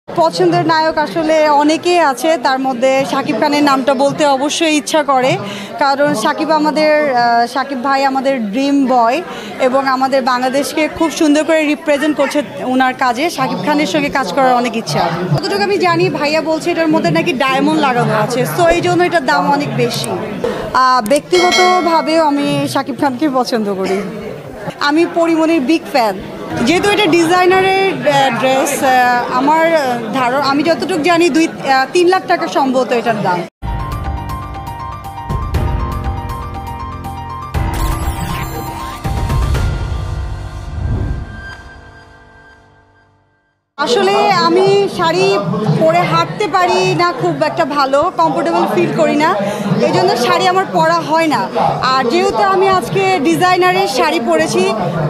পছন্দের নায়ক আসলে অনেকেই আছে, তার মধ্যে শাকিব খানের নামটা বলতে অবশ্যই ইচ্ছা করে, কারণ শাকিব ভাই আমাদের ড্রিম বয় এবং আমাদের বাংলাদেশকে খুব সুন্দর করে রিপ্রেজেন্ট করছে ওনার কাজে। শাকিব খানের সঙ্গে কাজ করার অনেক ইচ্ছা। যতটুকু আমি জানি ভাইয়া বলছে এটার মধ্যে নাকি ডায়মন্ড লাগানো আছে, সো এই জন্য এটার দাম অনেক বেশি। ব্যক্তিগতভাবেও আমি শাকিব খানকে পছন্দ করি। আমি পরিমণির বিগ ফ্যান। যেহেতু এটা ডিজাইনারের ড্রেস, আমার আমি যতটুকু জানি 2-3 লাখ টাকা সম্ভবত এটার দাম। আসলে আমি শাড়ি পরে হাঁটতে পারি না, খুব একটা ভালো কমফোর্টেবল ফিল করি না, এই জন্য শাড়ি আমার পরা হয় না। আর যেহেতু আমি আজকে ডিজাইনারের শাড়ি পরেছি,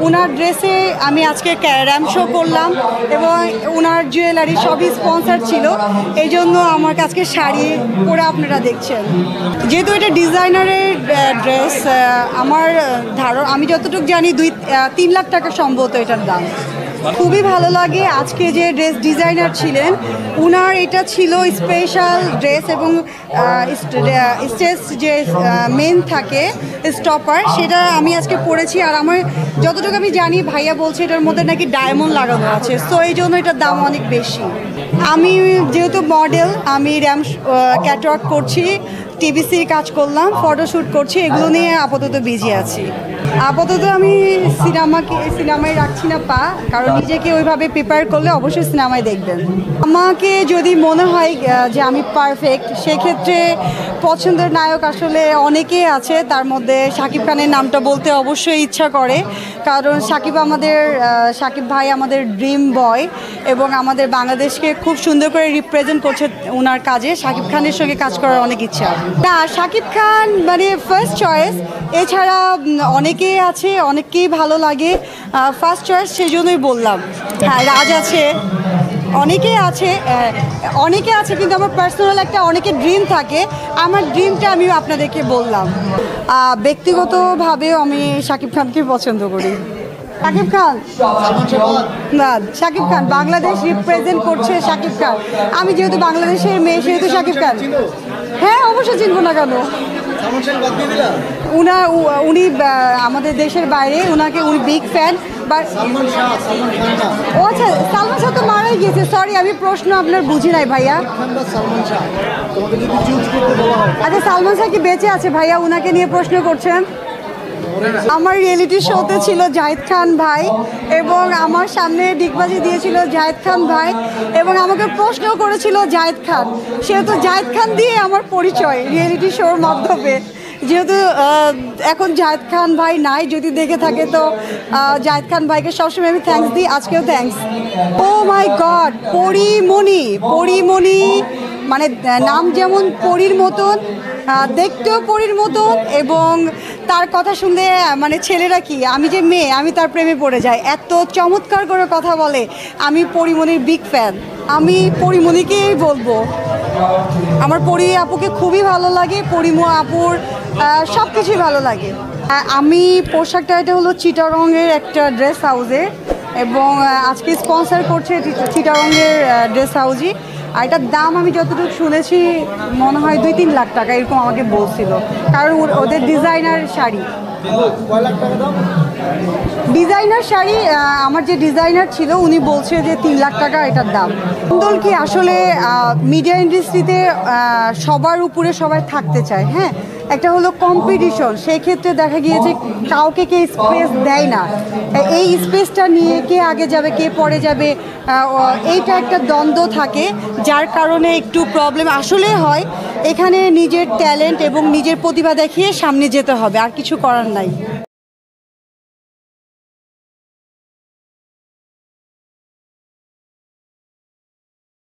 ওনার ড্রেসে আমি আজকে র্যাম্প শো করলাম এবং ওনার জুয়েলারি সবই স্পন্সার ছিল, এই জন্য আমার আজকে শাড়ি পরে আপনারা দেখছেন। যেহেতু এটা ডিজাইনারের ড্রেস, আমি যতটুকু জানি 2-3 লাখ টাকা সম্ভবত এটার দাম। খুবই ভালো লাগে। আজকে যে ড্রেস ডিজাইনার ছিলেন উনার এটা ছিল স্পেশাল ড্রেস এবং স্টেজ যে মেন থাকে স্টপার, সেটা আমি আজকে পরেছি। আর আমার যতটুকু আমি জানি ভাইয়া বলছে এটার মধ্যে নাকি ডায়মন্ড লাগানো আছে, সো এই জন্য এটার দাম অনেক বেশি। আমি যেহেতু মডেল, আমি ক্যাটওয়াক করছি, টিভিসির কাজ করলাম, ফটোশ্যুট করছি, এগুলো নিয়ে আপাতত বিজি আছি। আপাতত আমি সিনেমায় রাখছি না পা, কারণ নিজেকে ওইভাবে প্রিপেয়ার করলে অবশ্যই সিনেমায় দেখবেন। আমাকে যদি মনে হয় যে আমি পারফেক্ট, সেক্ষেত্রে পছন্দের নায়ক আসলে অনেকেই আছে, তার মধ্যে শাকিব খানের নামটা বলতে অবশ্যই ইচ্ছা করে, কারণ শাকিব ভাই আমাদের ড্রিম বয় এবং আমাদের বাংলাদেশকে খুব সুন্দর করে রিপ্রেজেন্ট করছে ওনার কাজে। শাকিব খানের সঙ্গে কাজ করার অনেক ইচ্ছা। না, শাকিব খান মানে ফার্স্ট চয়েস, এছাড়া অনেকেই আছে, অনেককেই ভালো লাগে, ফার্স্ট চয়েস সেজন্যই বললাম। হ্যাঁ, রাজ আছে, অনেকে আছে, কিন্তু আমার পার্সোনাল একটা অনেকের ড্রিম থাকে, আমার ড্রিমটা আমি আপনাদেরকে বললাম। ব্যক্তিগতভাবেও আমি শাকিব খানকে পছন্দ করি। শাকিব খান বাংলাদেশ রিপ্রেজেন্ট করছে। শাকিব খান, আমি যেহেতু বাংলাদেশের মেয়ে সেহেতু শাকিব খান। হ্যাঁ, অবশ্যই চিনবো না কেন। উনি আমাদের দেশের বাইরে, উনি বিগ ফ্যান। ও আচ্ছা, সালমান শাহ তো মারাই গিয়েছে, সরি আমি প্রশ্ন আপনার বুঝি নাই ভাইয়া। আচ্ছা, সালমান শাহ কি বেঁচে আছে ভাইয়া? উনাকে নিয়ে প্রশ্ন করছেন। আমার রিয়েলিটি শোতে ছিল জাহিদ খান ভাই এবং আমার সামনে ডিগবাজি দিয়েছিল জাহিদ খান ভাই এবং আমাকে প্রশ্ন করেছিল জাহিদ খান, সেহেতু জাহিদ খান দিয়ে আমার পরিচয় রিয়েলিটি শোর মাধ্যমে। যেহেতু এখন জাহিদ খান ভাই নাই, যদি দেখে থাকে তো জাহিদ খান ভাইকে সবসময় আমি থ্যাঙ্কস দিই, আজকেও থ্যাঙ্কস। ও মাই গড, পরিমণি মানে নাম যেমন পরীর মতন, দেখতেও পরীর মতন, এবং তার কথা শুনলে মানে ছেলেরা কি, আমি যে মেয়ে, আমি তার প্রেমে পড়ে যাই, এত চমৎকার করে কথা বলে। আমি পরিমণির বিগ ফ্যান, আমি পরিমণিকেই বলবো। আমার পরি আপুকে খুবই ভালো লাগে, পরিমো আপুর সব কিছুই ভালো লাগে। আমি পোশাকটা, এটা হলো চিটাগংয়ের একটা ড্রেস হাউসে এবং আজকে স্পন্সার করছে চিটাগংয়ের ড্রেস হাউসই। আর এটার দাম আমি যতটুকু শুনেছি মনে হয় 2-3 লাখ টাকা এরকম আমাকে বলছিল, কারণ ওদের ডিজাইনার শাড়ি। আমার যে ডিজাইনার ছিল উনি বলছে যে 3 লাখ টাকা এটার দাম। সুন্দর কি, আসলে মিডিয়া ইন্ডাস্ট্রিতে সবার উপরে সবাই থাকতে চায়। হ্যাঁ, একটা হলো কম্পিটিশন, সেই ক্ষেত্রে দেখা গিয়েছে কাউকে কে স্পেস দেয় না। এই স্পেসটা নিয়ে কে আগে যাবে কে পরে যাবে, এইটা একটা দ্বন্দ্ব থাকে, যার কারণে একটু প্রবলেম আসলে হয়। এখানে নিজের ট্যালেন্ট এবং নিজের প্রতিভা দেখিয়ে সামনে যেতে হবে, আর কিছু করার নাই।